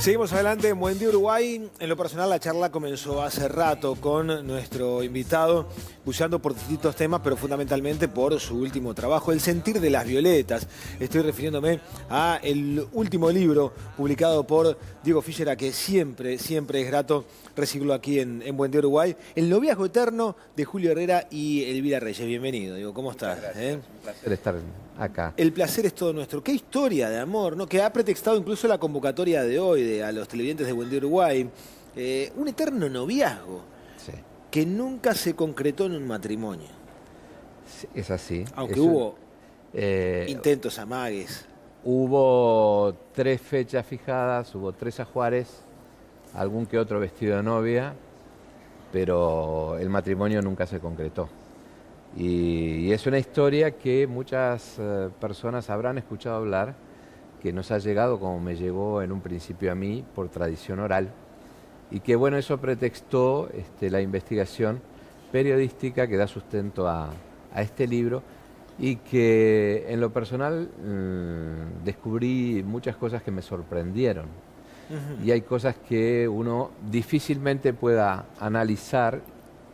Seguimos adelante en Buen Día Uruguay. En lo personal, la charla comenzó hace rato con nuestro invitado, buceando por distintos temas, pero fundamentalmente por su último trabajo, El sentir de las violetas. Estoy refiriéndome a el último libro publicado por Diego Fischer, a que siempre es grato recibirlo aquí en Buen Día Uruguay. El noviazgo eterno de Julio Herrera y Elvira Reyes. Bienvenido, Diego, ¿cómo estás? Un placer estar acá. El placer es todo nuestro. Qué historia de amor, ¿no? Que ha pretextado incluso la convocatoria de hoy a los televidentes de Buen Día Uruguay. Un eterno noviazgo, sí, que nunca se concretó en un matrimonio. Sí, es así. Aunque hubo intentos, amagues. Hubo 3 fechas fijadas, hubo 3 ajuares, algún que otro vestido de novia, pero el matrimonio nunca se concretó. Y es una historia que muchas personas habrán escuchado hablar, que nos ha llegado como me llegó en un principio a mí, por tradición oral, y que bueno, eso pretextó la investigación periodística que da sustento a este libro, y que en lo personal descubrí muchas cosas que me sorprendieron. Y hay cosas que uno difícilmente pueda analizar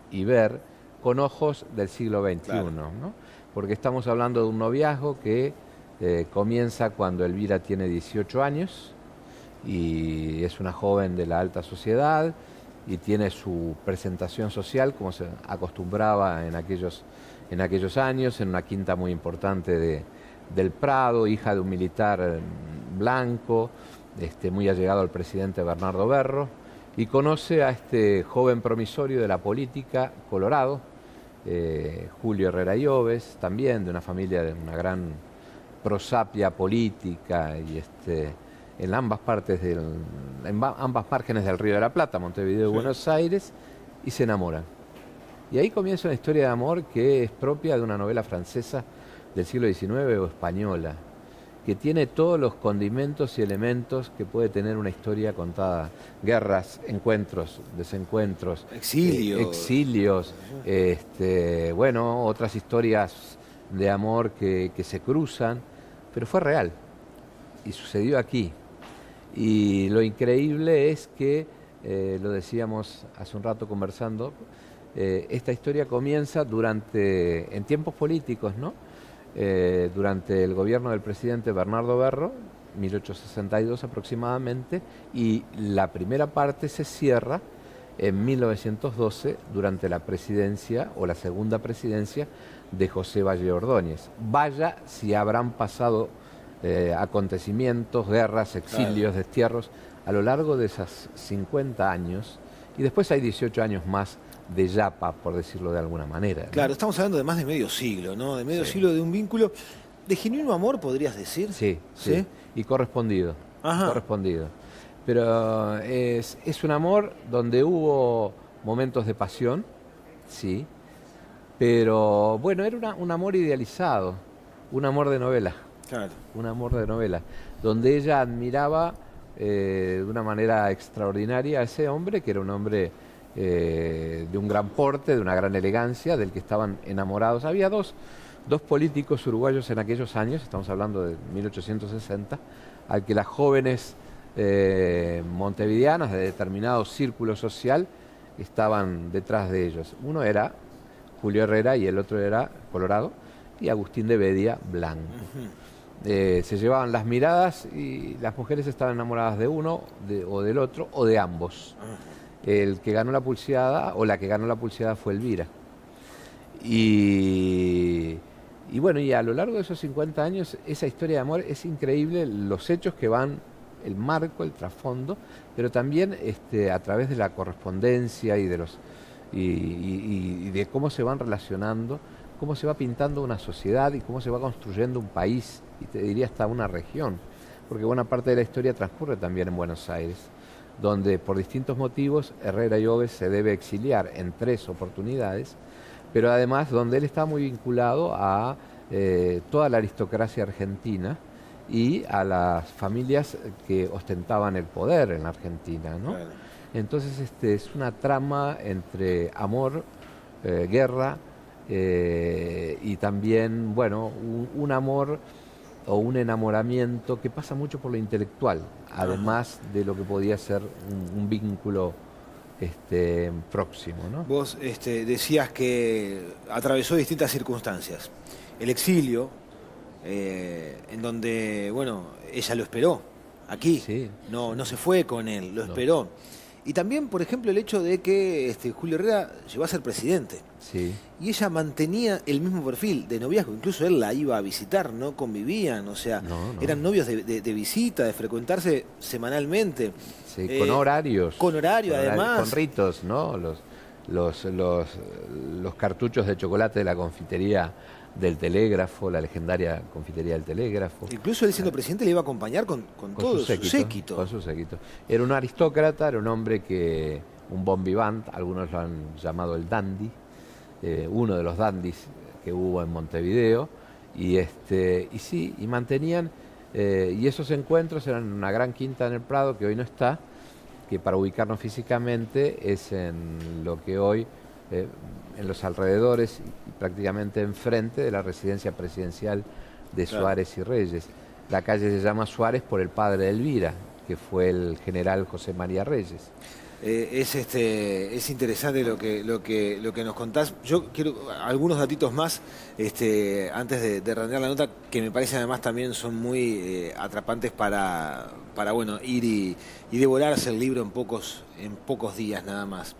y ver con ojos del siglo XXI, claro, ¿no? Porque estamos hablando de un noviazgo que comienza cuando Elvira tiene 18 años y es una joven de la alta sociedad y tiene su presentación social como se acostumbraba en aquellos años, en una quinta muy importante del Prado, hija de un militar blanco, muy allegado al presidente Bernardo Berro, y conoce a este joven promisorio de la política colorado, Julio Herrera Lloves, también de una familia de una gran prosapia política, y en ambas márgenes del Río de la Plata, Montevideo y Buenos Aires, y se enamoran. Y ahí comienza una historia de amor que es propia de una novela francesa del siglo XIX o española, que tiene todos los condimentos y elementos que puede tener una historia contada. Guerras, encuentros, desencuentros, exilios, bueno, otras historias de amor que se cruzan, pero fue real y sucedió aquí. Y lo increíble es que, lo decíamos hace un rato conversando, esta historia comienza en tiempos políticos, ¿no? Durante el gobierno del presidente Bernardo Berro, 1862 aproximadamente, y la primera parte se cierra en 1912 durante la presidencia o la segunda presidencia de José Valle Ordóñez. Vaya si habrán pasado acontecimientos, guerras, exilios, destierros a lo largo de esos 50 años, y después hay 18 años más de yapa, por decirlo de alguna manera, ¿no? Claro, estamos hablando de más de medio siglo, ¿no? De medio siglo, de un vínculo de genuino amor, podrías decir. Sí. Y correspondido. Ajá. Correspondido. Pero es un amor donde hubo momentos de pasión, sí, pero bueno, era un amor idealizado, un amor de novela. Claro. Un amor de novela, donde ella admiraba de una manera extraordinaria a ese hombre, que era un hombre de un gran porte, de una gran elegancia, del que estaban enamorados. Había dos políticos uruguayos en aquellos años, estamos hablando de 1860, al que las jóvenes montevideanas de determinado círculo social estaban detrás de ellos. Uno era Julio Herrera y el otro era colorado, y Agustín de Bedia, blanco. Se llevaban las miradas y las mujeres estaban enamoradas de uno o del otro o de ambos. El que ganó la pulseada, o la que ganó la pulseada, fue Elvira. Y bueno, y a lo largo de esos 50 años, esa historia de amor es increíble, los hechos que van, el marco, el trasfondo, pero también a través de la correspondencia y de cómo se van relacionando, cómo se va pintando una sociedad y cómo se va construyendo un país, y te diría hasta una región, porque buena parte de la historia transcurre también en Buenos Aires, donde por distintos motivos Herrera Lloves se debe exiliar en 3 oportunidades, pero además donde él está muy vinculado a toda la aristocracia argentina y a las familias que ostentaban el poder en la Argentina, ¿no? Claro. Entonces es una trama entre amor, guerra, y también, bueno, un amor o un enamoramiento que pasa mucho por lo intelectual, además de lo que podía ser un vínculo próximo, ¿no? Vos decías que atravesó distintas circunstancias. El exilio, en donde, bueno, ella lo esperó, aquí, Sí, no, sí, no se fue con él, lo no, esperó. Y también, por ejemplo, el hecho de que Julio Herrera llegó a ser presidente. sí, Y ella mantenía el mismo perfil de noviazgo, incluso él la iba a visitar, no convivían, o sea, no, no. eran novios de visita, de frecuentarse semanalmente. Sí, con horarios. Con horario, además. Con ritos, ¿no? Los cartuchos de chocolate de la confitería del Telégrafo, la legendaria confitería del Telégrafo. Incluso él siendo presidente le iba a acompañar con todo su séquito. Con su séquito. Era un aristócrata, era un hombre un bon vivant, algunos lo han llamado el dandy, uno de los dandis que hubo en Montevideo, y sí, y mantenían, y esos encuentros eran en una gran quinta en el Prado, que hoy no está, que para ubicarnos físicamente es en lo que hoy, en los alrededores y prácticamente enfrente de la residencia presidencial de Suárez y Reyes. La calle se llama Suárez por el padre de Elvira, que fue el general José María Reyes. Es interesante lo que nos contás. Yo quiero algunos datitos más antes de redondear la nota, que me parecen además también son muy atrapantes para bueno, ir y devorarse el libro en pocos días nada más.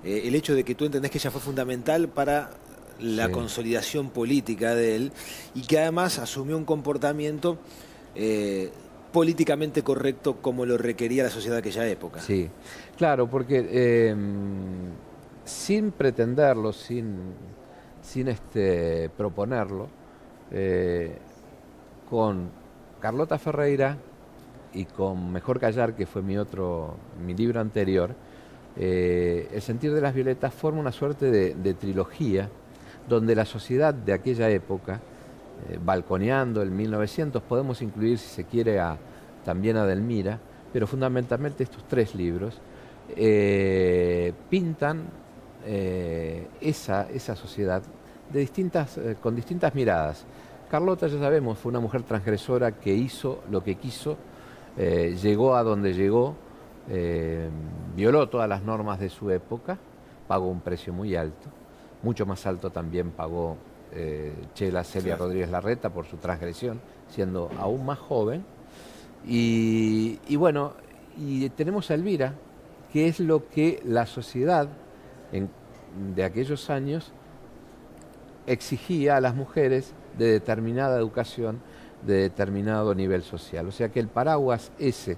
El hecho de que tú entendés que ella fue fundamental para la consolidación política de él y que además asumió un comportamiento políticamente correcto como lo requería la sociedad de aquella época. Sí, claro, porque sin pretenderlo, sin proponerlo, con Carlota Ferreira y con Mejor Callar, que fue mi libro anterior, El sentir de las violetas forma una suerte de trilogía donde la sociedad de aquella época, balconeando el 1900, podemos incluir, si se quiere, también a Delmira, pero fundamentalmente estos tres libros pintan esa sociedad con distintas miradas. Carlota, ya sabemos, fue una mujer transgresora que hizo lo que quiso, llegó a donde llegó, violó todas las normas de su época, pagó un precio muy alto, mucho más alto también pagó Celia Rodríguez Larreta por su transgresión, siendo aún más joven. Y bueno, y tenemos a Elvira, que es lo que la sociedad de aquellos años exigía a las mujeres de determinada educación, de determinado nivel social. O sea que el paraguas ese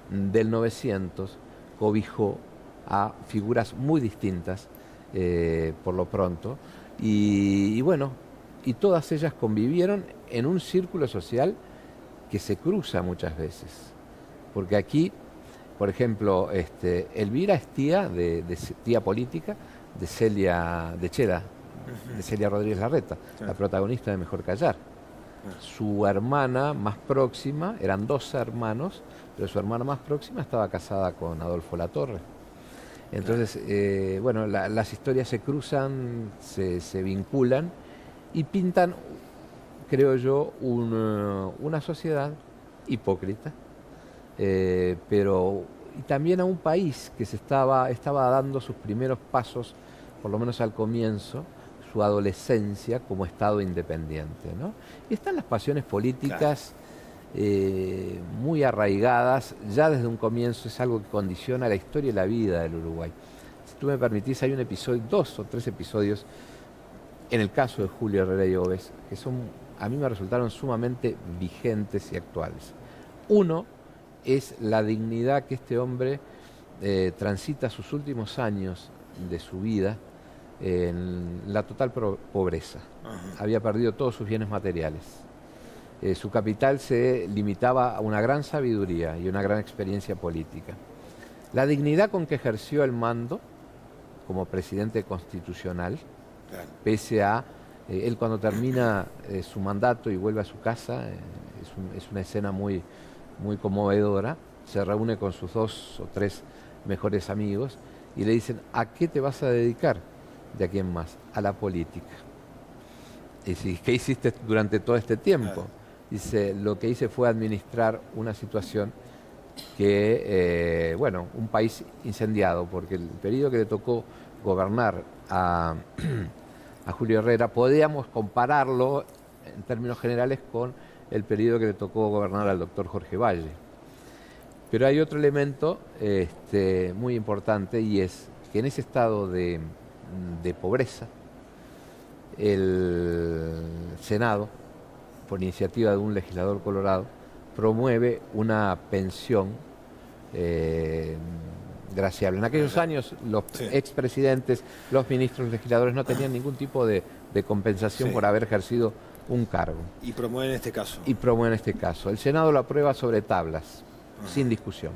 del 900 cobijó a figuras muy distintas, por lo pronto, y bueno, y todas ellas convivieron en un círculo social que se cruza muchas veces. Porque aquí, por ejemplo, Elvira es tía política de Celia Rodríguez Larreta, la protagonista de Mejor Callar. Su hermana más próxima, eran dos hermanos, pero su hermana más próxima estaba casada con Adolfo Latorre. Entonces, bueno, las historias se cruzan, se vinculan y pintan, creo yo, una sociedad hipócrita, pero y también a un país que estaba dando sus primeros pasos, por lo menos al comienzo, su adolescencia como Estado independiente, ¿no? Y están las pasiones políticas muy arraigadas, ya desde un comienzo es algo que condiciona la historia y la vida del Uruguay. Si tú me permitís, hay un episodio, 2 o 3 episodios, en el caso de Julio Herrera y Gómez, que a mí me resultaron sumamente vigentes y actuales. Uno es la dignidad que este hombre transita sus últimos años de su vida en la total pobreza. Había perdido todos sus bienes materiales. Su capital se limitaba a una gran sabiduría y una gran experiencia política. La dignidad con que ejerció el mando como presidente constitucional, pese a él cuando termina su mandato y vuelve a su casa, es una escena muy, muy conmovedora, se reúne con sus 2 o 3 mejores amigos y le dicen: ¿a qué te vas a dedicar de aquí en más? A la política. Y si, ¿qué hiciste durante todo este tiempo? Dice, lo que hice fue administrar una situación que, bueno, un país incendiado, porque el periodo que le tocó gobernar a Julio Herrera, podíamos compararlo en términos generales con el periodo que le tocó gobernar al doctor Jorge Valle. Pero hay otro elemento muy importante, y es que en ese estado de pobreza, el Senado, por iniciativa de un legislador colorado, promueve una pensión graciable. En aquellos años los expresidentes, los ministros, legisladores no tenían ningún tipo de compensación por haber ejercido un cargo. Y promueven este caso. Y promueven este caso. El Senado lo aprueba sobre tablas, sin discusión.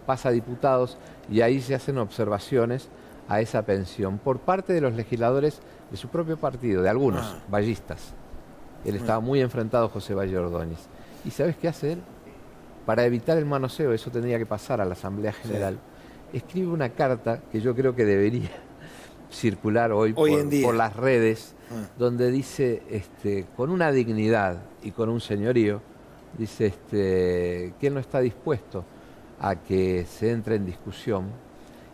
Pasa a diputados y ahí se hacen observaciones a esa pensión por parte de los legisladores de su propio partido, de algunos vallistas. Él estaba muy enfrentado a José Valle Ordóñez. ¿Y sabes qué hace él? Para evitar el manoseo, eso tendría que pasar a la Asamblea General, escribe una carta que yo creo que debería circular hoy por las redes, donde dice, con una dignidad y con un señorío, dice que él no está dispuesto a que se entre en discusión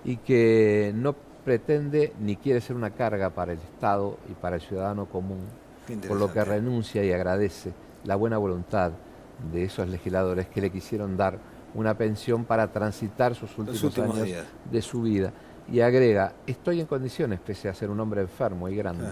y que no pretende ni quiere ser una carga para el Estado y para el ciudadano común, por lo que renuncia y agradece la buena voluntad de esos legisladores que le quisieron dar una pensión para transitar sus últimos años de su vida. Y agrega, estoy en condiciones, pese a ser un hombre enfermo y grande,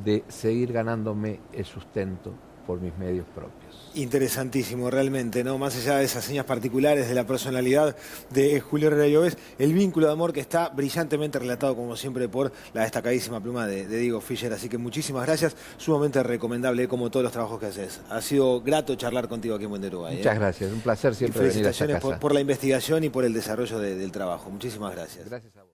de seguir ganándome el sustento por mis medios propios. Interesantísimo, realmente, ¿no? Más allá de esas señas particulares de la personalidad de Julio Herrera Llobet, el vínculo de amor que está brillantemente relatado, como siempre, por la destacadísima pluma de Diego Fischer. Así que muchísimas gracias, sumamente recomendable, como todos los trabajos que haces. Ha sido grato charlar contigo aquí en Buen de Uruguay. Muchas gracias, un placer siempre venir a esta casa. Felicitaciones por la investigación y por el desarrollo del trabajo. Muchísimas gracias. Gracias a vos.